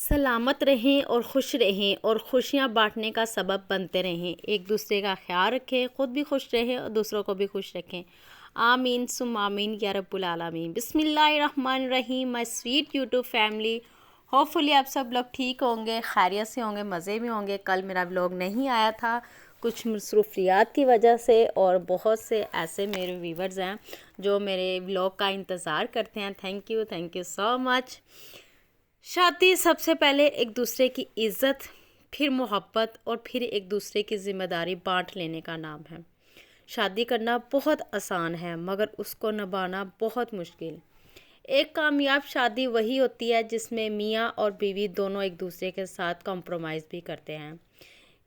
سلامت رہیں اور خوش رہیں اور خوشیاں بانٹنے کا سبب بنتے رہیں، ایک دوسرے کا خیال رکھیں، خود بھی خوش رہیں اور دوسروں کو بھی خوش رکھیں۔ آمین ثم آمین یا رب العالمین۔ بسم اللہ الرحمن الرحیم۔ مائی سویٹ یوٹیوب فیملی، ہوپ فلی آپ سب لوگ ٹھیک ہوں گے، خیریت سے ہوں گے، مزے میں ہوں گے۔ کل میرا ولاگ نہیں آیا تھا کچھ مصروفیات کی وجہ سے، اور بہت سے ایسے میرے ویورز ہیں جو میرے ولاگ کا انتظار کرتے ہیں۔ تھینک یو سو مچ۔ شادی سب سے پہلے ایک دوسرے کی عزت، پھر محبت اور پھر ایک دوسرے کی ذمہ داری بانٹ لینے کا نام ہے۔ شادی کرنا بہت آسان ہے مگر اس کو نبھانا بہت مشکل۔ ایک کامیاب شادی وہی ہوتی ہے جس میں میاں اور بیوی دونوں ایک دوسرے کے ساتھ کمپرومائز بھی کرتے ہیں،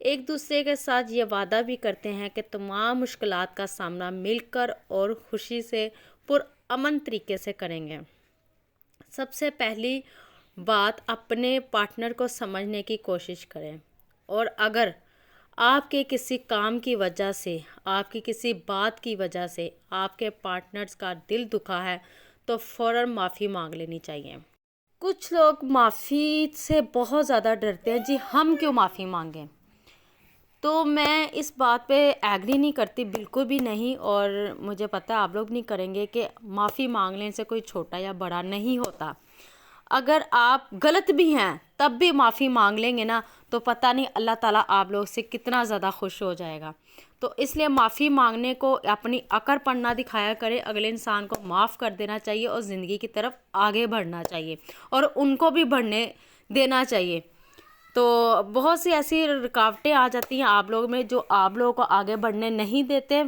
ایک دوسرے کے ساتھ یہ وعدہ بھی کرتے ہیں کہ تمام مشکلات کا سامنا مل کر اور خوشی سے پرامن طریقے سے کریں گے۔ سب سے پہلی بات، اپنے پارٹنر کو سمجھنے کی کوشش کریں، اور اگر آپ کے کسی کام کی وجہ سے، آپ کی کسی بات کی وجہ سے آپ کے پارٹنرز کا دل دکھا ہے تو فوراً معافی مانگ لینی چاہیے۔ کچھ لوگ معافی سے بہت زیادہ ڈرتے ہیں، جی ہم کیوں معافی مانگیں؟ تو میں اس بات پہ ایگری نہیں کرتی، بالکل بھی نہیں، اور مجھے پتہ ہے آپ لوگ نہیں کریں گے کہ معافی مانگنے سے کوئی چھوٹا یا بڑا نہیں ہوتا۔ اگر آپ غلط بھی ہیں تب بھی معافی مانگ لیں گے نا تو پتہ نہیں اللہ تعالیٰ آپ لوگ سے کتنا زیادہ خوش ہو جائے گا۔ تو اس لیے معافی مانگنے کو اپنی عقل پر نہ دکھایا کرے، اگلے انسان کو معاف کر دینا چاہیے اور زندگی کی طرف آگے بڑھنا چاہیے اور ان کو بھی بڑھنے دینا چاہیے۔ تو بہت سی ایسی رکاوٹیں آ جاتی ہیں آپ لوگ میں جو آپ لوگوں کو آگے بڑھنے نہیں دیتے۔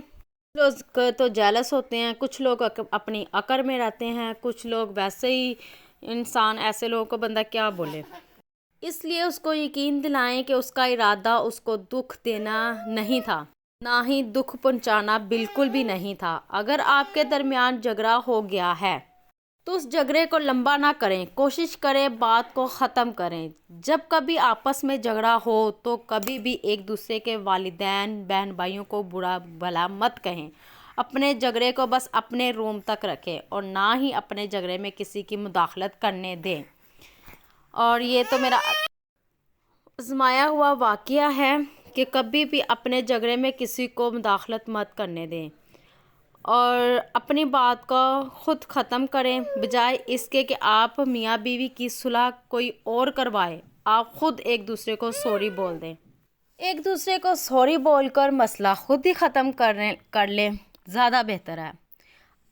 لوگ تو جیلس ہوتے ہیں، کچھ لوگ اپنی عقل میں رہتے ہیں، کچھ لوگ ویسے ہی انسان، ایسے لوگوں کو بندہ کیا بولے۔ اس لیے اس کو یقین دلائیں کہ اس کا ارادہ اس کو دکھ دینا نہیں تھا، نہ ہی دکھ پہنچانا بالکل بھی نہیں تھا۔ اگر آپ کے درمیان جھگڑا ہو گیا ہے تو اس جھگڑے کو لمبا نہ کریں، کوشش کریں بات کو ختم کریں۔ جب کبھی آپس میں جھگڑا ہو تو کبھی بھی ایک دوسرے کے والدین، بہن بھائیوں کو برا بھلا مت کہیں، اپنے جھگڑے کو بس اپنے روم تک رکھیں اور نہ ہی اپنے جھگڑے میں کسی کی مداخلت کرنے دیں۔ اور یہ تو میرا آزمایا ہوا واقعہ ہے کہ کبھی بھی اپنے جھگڑے میں کسی کو مداخلت مت کرنے دیں اور اپنی بات کو خود ختم کریں، بجائے اس کے کہ آپ میاں بیوی کی صلح کوئی اور کروائے، آپ خود ایک دوسرے کو سوری بول دیں۔ ایک دوسرے کو سوری بول کر مسئلہ خود ہی ختم کر لیں، زیادہ بہتر ہے۔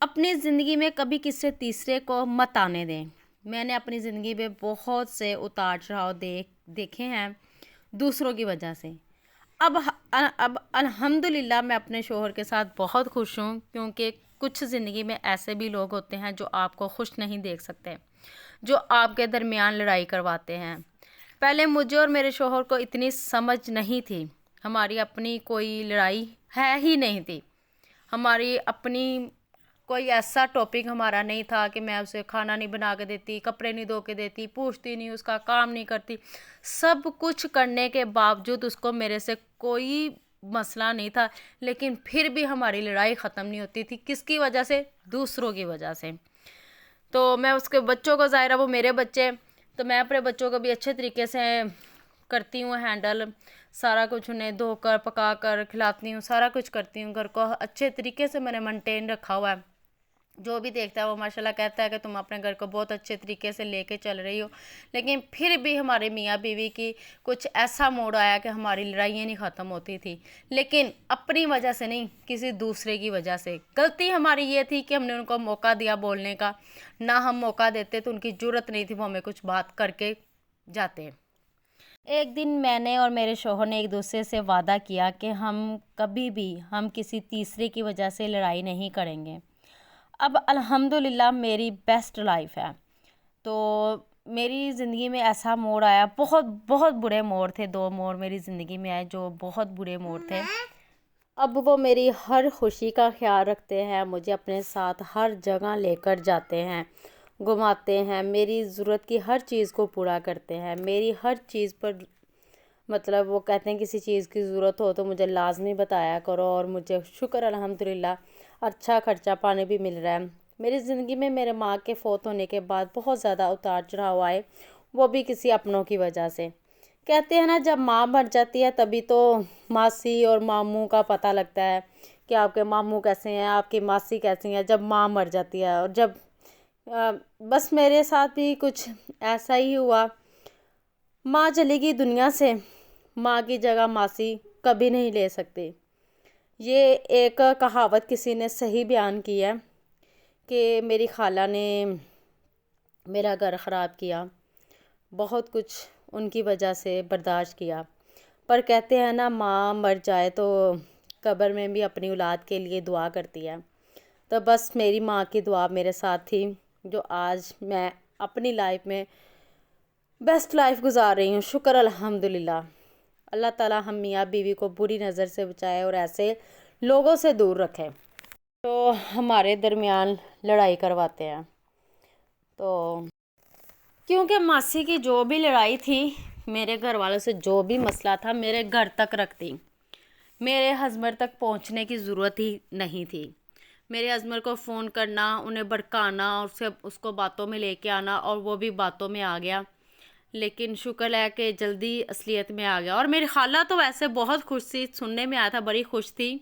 اپنی زندگی میں کبھی کسی تیسرے کو مت آنے دیں۔ میں نے اپنی زندگی میں بہت سے اتار چڑھاؤ دیکھے ہیں دوسروں کی وجہ سے۔ اب الحمدللہ میں اپنے شوہر کے ساتھ بہت خوش ہوں، کیونکہ کچھ زندگی میں ایسے بھی لوگ ہوتے ہیں جو آپ کو خوش نہیں دیکھ سکتے، جو آپ کے درمیان لڑائی کرواتے ہیں۔ پہلے مجھے اور میرے شوہر کو اتنی سمجھ نہیں تھی، ہماری اپنی کوئی لڑائی ہے ہی نہیں تھی، ہماری اپنی کوئی ایسا ٹاپک ہمارا نہیں تھا کہ میں اسے کھانا نہیں بنا کے دیتی، کپڑے نہیں دھو کے دیتی، پوچھتی نہیں، اس کا کام نہیں کرتی۔ سب کچھ کرنے کے باوجود اس کو میرے سے کوئی مسئلہ نہیں تھا، لیکن پھر بھی ہماری لڑائی ختم نہیں ہوتی تھی۔ کس کی وجہ سے؟ دوسروں کی وجہ سے۔ تو میں اس کے بچوں کو، ظاہرہ وہ میرے بچے، تو میں اپنے بچوں کو بھی اچھے طریقے سے کرتی ہوں ہینڈل، سارا کچھ انہیں دھو کر پکا کر کھلاتی ہوں، سارا کچھ کرتی ہوں، گھر کو اچھے طریقے سے میں نے مینٹین رکھا ہوا ہے۔ جو بھی دیکھتا ہے وہ ماشاءاللہ کہتا ہے کہ تم اپنے گھر کو بہت اچھے طریقے سے لے کے چل رہی ہو، لیکن پھر بھی ہمارے میاں بیوی کی کچھ ایسا موڑ آیا کہ ہماری لڑائیاں نہیں ختم ہوتی تھی، لیکن اپنی وجہ سے نہیں، کسی دوسرے کی وجہ سے۔ غلطی ہماری یہ تھی کہ ہم نے ان کو موقع دیا بولنے کا، نہ ہم موقع دیتے تو ان کی جرت نہیں تھی وہ ہمیں کچھ بات کر کے جاتے۔ ایک دن میں نے اور میرے شوہر نے ایک دوسرے سے وعدہ کیا کہ کبھی بھی ہم کسی تیسرے کی وجہ سے لڑائی نہیں کریں گے۔ اب الحمدللہ میری بیسٹ لائف ہے۔ تو میری زندگی میں ایسا موڑ آیا، بہت بہت برے موڑ تھے، 2 موڑ میری زندگی میں آئے جو بہت برے موڑ تھے۔ اب وہ میری ہر خوشی کا خیال رکھتے ہیں، مجھے اپنے ساتھ ہر جگہ لے کر جاتے ہیں، گھماتے ہیں، میری ضرورت کی ہر چیز کو پورا کرتے ہیں، میری ہر چیز پر مطلب وہ کہتے ہیں کسی چیز کی ضرورت ہو تو مجھے لازمی بتایا کرو، اور مجھے شکر الحمدللہ اچھا خرچہ پانی بھی مل رہا ہے۔ میری زندگی میں میرے ماں کے فوت ہونے کے بعد بہت زیادہ اتار چڑھاؤ آئے، وہ بھی کسی اپنوں کی وجہ سے۔ کہتے ہیں نا جب ماں مر جاتی ہے تبھی تو ماسی اور ماموں کا پتہ لگتا ہے کہ آپ کے ماموں کیسے ہیں، آپ کی ماسی کیسی ہیں، جب ماں مر جاتی ہے۔ اور جب بس میرے ساتھ بھی کچھ ایسا ہی ہوا، ماں چلی گئی دنیا سے، ماں کی جگہ ماسی کبھی نہیں لے سکتی۔ یہ ایک کہاوت کسی نے صحیح بیان کی ہے کہ میری خالہ نے میرا گھر خراب کیا، بہت کچھ ان کی وجہ سے برداشت کیا، پر کہتے ہیں نا ماں مر جائے تو قبر میں بھی اپنی اولاد کے لیے دعا کرتی ہے۔ تو بس میری ماں کی دعا میرے ساتھ تھی، جو آج میں اپنی لائف میں بیسٹ لائف گزار رہی ہوں۔ شکر الحمدللہ۔ اللہ تعالیٰ ہم میاں بیوی کو بری نظر سے بچائے اور ایسے لوگوں سے دور رکھے تو ہمارے درمیان لڑائی کرواتے ہیں۔ تو کیونکہ ماسی کی جو بھی لڑائی تھی، میرے گھر والوں سے جو بھی مسئلہ تھا، میرے گھر تک رکھتی، میرے ہسبینڈ تک پہنچنے کی ضرورت ہی نہیں تھی۔ میرے ہسبینڈ کو فون کرنا، انہیں بھڑکانا اور اس کو باتوں میں لے کے آنا، اور وہ بھی باتوں میں آ گیا، لیکن شکر ہے کہ جلدی اصلیت میں آ گیا۔ اور میری خالہ تو ویسے بہت خوش تھی، سننے میں آیا تھا بڑی خوش تھی،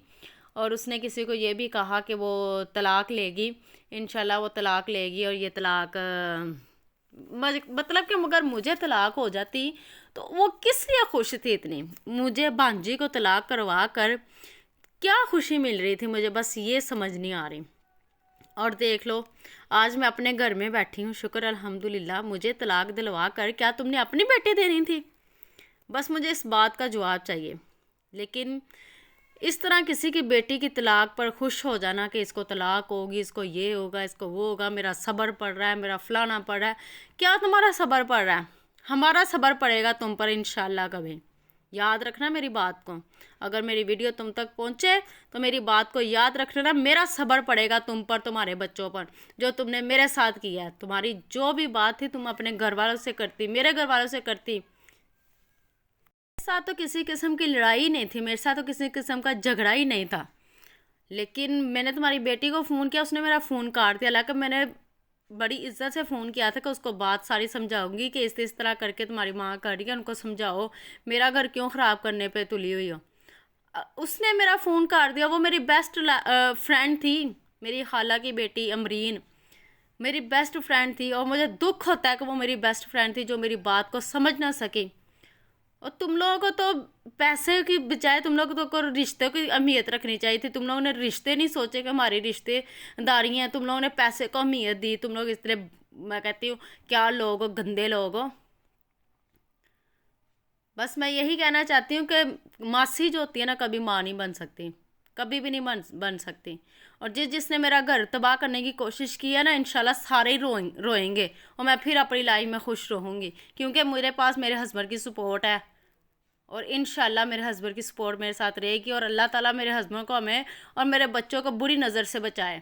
اور اس نے کسی کو یہ بھی کہا کہ وہ طلاق لے گی، انشاءاللہ وہ طلاق لے گی، اور یہ طلاق مطلب کہ مگر مجھے طلاق ہو جاتی تو وہ کس لیے خوش تھی اتنی؟ مجھے بانجی کو طلاق کروا کر کیا خوشی مل رہی تھی، مجھے بس یہ سمجھ نہیں آ رہی۔ اور دیکھ لو آج میں اپنے گھر میں بیٹھی ہوں، شکر الحمدللہ۔ مجھے طلاق دلوا کر کیا تم نے اپنی بیٹی دینی تھی؟ بس مجھے اس بات کا جواب چاہیے۔ لیکن اس طرح کسی کی بیٹی کی طلاق پر خوش ہو جانا کہ اس کو طلاق ہوگی، اس کو یہ ہوگا، اس کو وہ ہوگا، میرا صبر پڑ رہا ہے، میرا فلانا پڑ رہا ہے، کیا تمہارا صبر پڑ رہا ہے؟ ہمارا صبر پڑے گا تم پر انشاءاللہ کبھی۔ یاد رکھنا میری بات کو، اگر میری ویڈیو تم تک پہنچے تو میری بات کو یاد رکھنا، میرا صبر پڑے گا تم پر، تمہارے بچوں پر، جو تم نے میرے ساتھ کیا ہے۔ تمہاری جو بھی بات تھی تم اپنے گھر والوں سے کرتی، میرے گھر والوں سے کرتی۔ میرے ساتھ تو کسی قسم کی لڑائی نہیں تھی، میرے ساتھ تو کسی قسم کا جھگڑا ہی نہیں تھا، لیکن میں نے تمہاری بیٹی کو فون کیا، اس نے میرا فون کاٹ دیا۔ حالانکہ میں نے بڑی عزت سے فون کیا تھا کہ اس کو بات ساری سمجھاؤں گی کہ اس طرح کر کے تمہاری ماں کر رہی ہے، ان کو سمجھاؤ، میرا گھر کیوں خراب کرنے پہ تلی ہوئی ہو۔ اس نے میرا فون کاٹ دیا۔ وہ میری بیسٹ فرینڈ تھی، میری خالہ کی بیٹی امرین میری بیسٹ فرینڈ تھی، اور مجھے دکھ ہوتا ہے کہ وہ میری بیسٹ فرینڈ تھی جو میری بات کو سمجھ نہ سکی۔ اور تم لوگوں کو تو پیسے کی بجائے تم لوگوں کو رشتے کی اہمیت رکھنی چاہیے تھی۔ تم لوگوں نے رشتے نہیں سوچے کہ ہماری رشتے داری ہیں، تم لوگوں نے پیسے کو اہمیت دی۔ تم لوگ اس طرح، میں کہتی ہوں کیا لوگ ہو، گندے لوگ ہو۔ بس میں یہی کہنا چاہتی ہوں کہ ماسی جو ہوتی ہے نا کبھی ماں نہیں بن سکتی، کبھی بھی نہیں بن سکتی۔ اور جس نے میرا گھر تباہ کرنے کی کوشش کی ہے نا، انشاءاللہ سارے ہی روئیں گے، اور میں پھر اپنی لائف میں خوش رہوں گی، کیونکہ میرے پاس میرے ہسبینڈ کی سپورٹ ہے، اور انشاءاللہ میرے ہسبینڈ کی سپورٹ میرے ساتھ رہے گی، اور اللہ تعالیٰ میرے ہسبینڈ کو ہمیں اور میرے بچوں کو بری نظر سے بچائے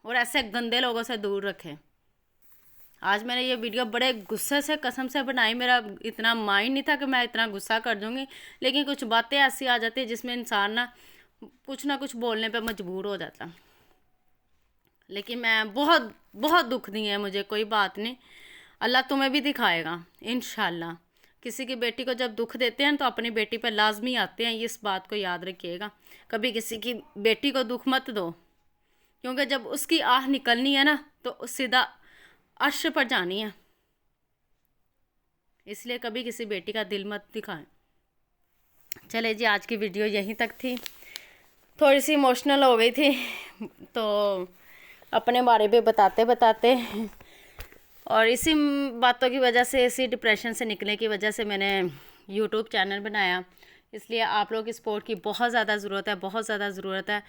اور ایسے گندے لوگوں سے دور رکھے۔ آج میں نے یہ ویڈیو بڑے غصے سے قسم سے بنائی، میرا اتنا مائنڈ نہیں تھا کہ میں اتنا غصہ کر دوں گی، لیکن کچھ باتیں ایسی آ جاتی ہیں جس میں انسان نہ کچھ بولنے پہ مجبور ہو جاتا۔ لیکن میں بہت دکھ دی ہے مجھے، کوئی بات نہیں، اللہ تمہیں بھی دکھائے گا انشاءاللہ۔ کسی کی بیٹی کو جب دکھ دیتے ہیں تو اپنی بیٹی پہ لازمی آتے ہیں، اس بات کو یاد رکھیے گا۔ کبھی کسی کی بیٹی کو دکھ مت دو، کیونکہ جب اس کی آہ نکلنی ہے نا تو سیدھا عرش پر جانی ہے، اس لیے کبھی کسی بیٹی کا دل مت دکھائیں۔ چلے جی، آج کی ویڈیو یہیں تک تھی، تھوڑی سی ایموشنل ہو گئی تھی تو اپنے بارے میں بتاتے اور اسی باتوں کی وجہ سے، اسی ڈپریشن سے نکلنے کی وجہ سے میں نے یوٹیوب چینل بنایا۔ اس لیے آپ لوگ کی سپورٹ کی بہت زیادہ ضرورت ہے۔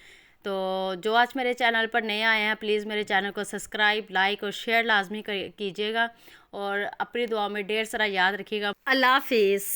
تو جو آج میرے چینل پر نئے آئے ہیں، پلیز میرے چینل کو سبسکرائب، لائک اور شیئر لازمی کیجیے گا، اور اپنی دعاؤں میں ڈھیر سارا یاد رکھیے گا۔ اللہ حافظ۔